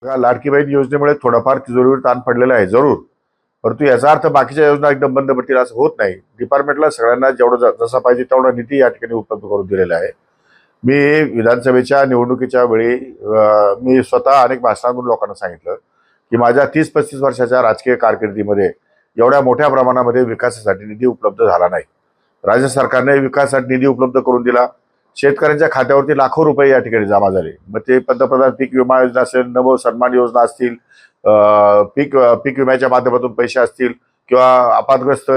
लाडकी बहीण योजनेमुळे थोडाफार तिजोरीवर ताण पडलेला आहे जरूर, परंतु याचा अर्थ बाकीच्या योजना एकदम बंद पडतील असं होत नाही. डिपार्टमेंटला सगळ्यांना जेवढं जसा पाहिजे तेवढा निधी या ठिकाणी उपलब्ध करून दिलेला आहे. मी विधानसभेच्या निवडणुकीच्या वेळी मी स्वतः अनेक भाषणातून लोकांना सांगितलं की माझ्या 30-35 वर्षाच्या राजकीय कारकिर्दीमध्ये एवढ्या मोठ्या प्रमाणामध्ये विकासासाठी निधी उपलब्ध झाला नाही. राज्य सरकारने विकासासाठी निधी उपलब्ध करून दिला. शेतकऱ्यांच्या खात्यावरती लाखो रुपये या ठिकाणी जमा झाले. मग ते पंतप्रधान पीक विमा योजना असेल, नमो सन्मान योजना असतील, पीक विम्याच्या माध्यमातून पैसे असतील किंवा आपत्ग्रस्त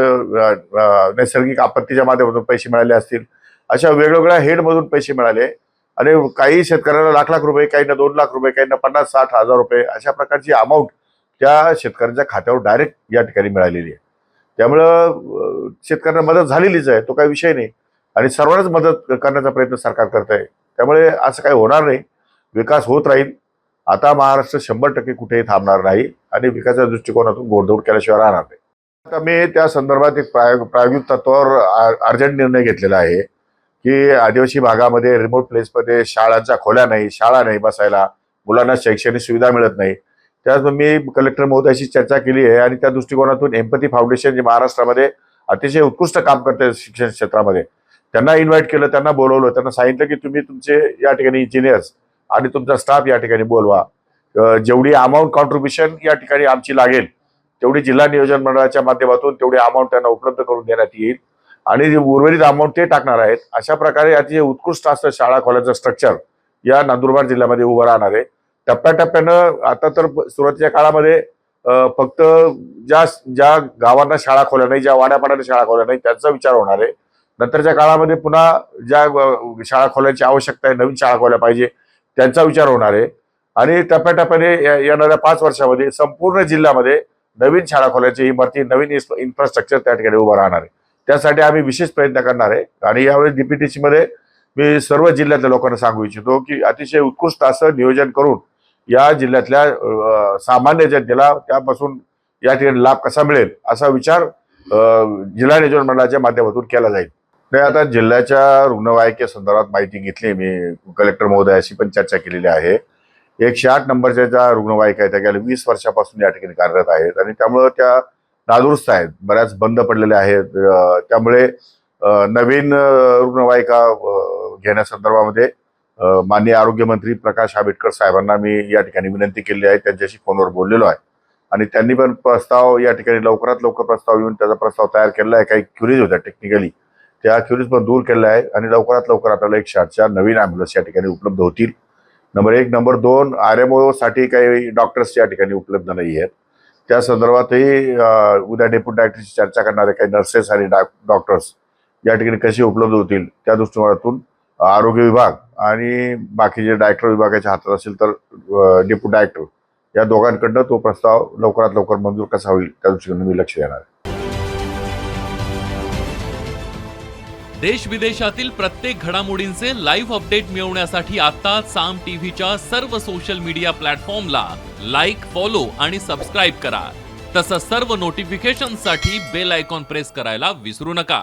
नैसर्गिक आपत्तीच्या माध्यमातून पैसे मिळाले असतील, अशा वेगवेगळ्या हेडमधून पैसे मिळाले. आणि काही शेतकऱ्यांना लाख लाख रुपये, काहींना 2 लाख रुपये, काहींना 50-60 हजार रुपये अशा प्रकारची अमाऊंट त्या शेतकऱ्यांच्या खात्यावर डायरेक्ट या ठिकाणी मिळालेली आहे. त्यामुळं शेतकऱ्यांना मदत झालेलीच आहे, तो काही विषय नाही. आणि सर्वांनाच मदत करण्याचा प्रयत्न सरकार करत आहे. त्यामुळे असं काही होणार नाही, विकास होत राहील. आता महाराष्ट्र 100% कुठेही थांबणार नाही आणि विकासाच्या दृष्टिकोनातून घोडदौड केल्याशिवाय राहणार नाही. आता मी त्या संदर्भात एक प्रायोगिक तत्वावर अर्जंट निर्णय घेतलेला आहे की आदिवासी भागामध्ये रिमोट प्लेसमध्ये शाळांच्या खोल्या नाही, शाळा नाही बसायला, मुलांना शैक्षणिक सुविधा मिळत नाही. त्यात मी कलेक्टर महोदयाशी चर्चा केली आहे आणि त्या दृष्टिकोनातून एम्पथी फाउंडेशन जे महाराष्ट्रामध्ये अतिशय उत्कृष्ट काम करते शिक्षण क्षेत्रामध्ये, त्यांना इन्व्हाइट केलं, त्यांना बोलवलं, त्यांना सांगितलं की तुम्ही तुमचे या ठिकाणी इंजिनियर्स आणि तुमचा स्टाफ या ठिकाणी बोलवा. जेवढी अमाऊंट कॉन्ट्रीब्युशन या ठिकाणी आमची लागेल तेवढी जिल्हा नियोजन मंडळाच्या माध्यमातून तेवढी अमाऊंट त्यांना उपलब्ध करून देण्यात येईल आणि उर्वरित अमाऊंट ते टाकणार आहेत. अशा प्रकारे अतिशय उत्कृष्ट असं शाळा कॉलेजचं स्ट्रक्चर या नंदुरबार जिल्ह्यामध्ये उभं राहणार आहे. टप्प्याटप्प्यानं आता तर सुरुवातीच्या काळामध्ये फक्त ज्या ज्या गावांना शाळा खोल्या नाही, ज्या वाड्यापाड्याला शाळा खोल्या नाही त्यांचा विचार होणार आहे. नंतरच्या काळामध्ये पुन्हा ज्या शाळा खोल्याची आवश्यकता आहे, नवीन शाळा खोल्या पाहिजे त्यांचा विचार होणार आहे. आणि टप्प्याटप्प्याने येणाऱ्या 5 वर्षामध्ये संपूर्ण जिल्ह्यामध्ये नवीन शाळा खोल्याची इमारती, नवीन इन्फ्रास्ट्रक्चर त्या ठिकाणी उभं राहणार आहे. त्यासाठी आम्ही विशेष प्रयत्न करणार आहे. आणि यावेळी डीपीटीसी मध्ये मी सर्व जिल्ह्यातल्या लोकांना सांगू इच्छितो की अतिशय उत्कृष्ट असं नियोजन करून या जिल्ह्यातल्या सामान्य जनतेला त्यापासून या ठिकाणी लाभ कसा मिळेल असा विचार जिल्हा नियोजन मंडळाच्या माध्यमातून केला जाईल. नाही, आता जिल्ह्याच्या रुग्णवाहिके संदर्भात माहिती घेतली. मी कलेक्टर महोदयाशी पण चर्चा केलेली आहे. 108 नंबरच्या ज्या रुग्णवाहिका आहेत त्या गेल्या 20 वर्षापासून या ठिकाणी कार्यरत आहेत आणि त्यामुळे त्या नादुरुस्त आहेत, बऱ्याच बंद पडलेल्या आहेत. त्यामुळे नवीन रुग्णवाहिका घेण्यासंदर्भामध्ये माननीय आरोग्यमंत्री प्रकाश आंबेडकर साहेबांना मी या ठिकाणी विनंती केली आहे. त्यांच्याशी फोनवर बोललेलो आहे आणि त्यांनी पण प्रस्ताव या ठिकाणी लवकरात लवकर प्रस्ताव येऊन त्याचा प्रस्ताव तयार केलेला आहे. काही क्युरीज होत्या टेक्निकली, त्या क्युरीज पण दूर केल्या आहे आणि लवकरात लवकर आपल्याला 108च्या नवीन ॲम्ब्युलन्स या ठिकाणी उपलब्ध होतील. नंबर 1. नंबर 2, RMO साठी काही डॉक्टर्स या ठिकाणी उपलब्ध नाही आहेत. त्या संदर्भातही उद्या डेप्युटी डायरेक्टरशी चर्चा करणारे काही नर्सेस आणि डॉक्टर्स या ठिकाणी कसे उपलब्ध होतील त्या दृष्टिकोनातून आरोग्य विभाग आणि बाकीचे डायरेक्टर विभागाच्या हातात असेल तर डेप्युटी डायरेक्टर या दोघांकडनं तो प्रस्ताव लवकरात लवकर मंजूर कसा होईल त्या दृष्टीने मी लक्ष देणार आहे. देश विदेशातील प्रत्येक घडामोडींचे लाईव्ह अपडेट मिळवण्यासाठी आता साम टीव्हीच्या सर्व सोशल मीडिया प्लॅटफॉर्मला लाईक, फॉलो आणि सबस्क्राईब करा. तसंच सर्व नोटिफिकेशनसाठी बेल आयकॉन प्रेस करायला विसरू नका.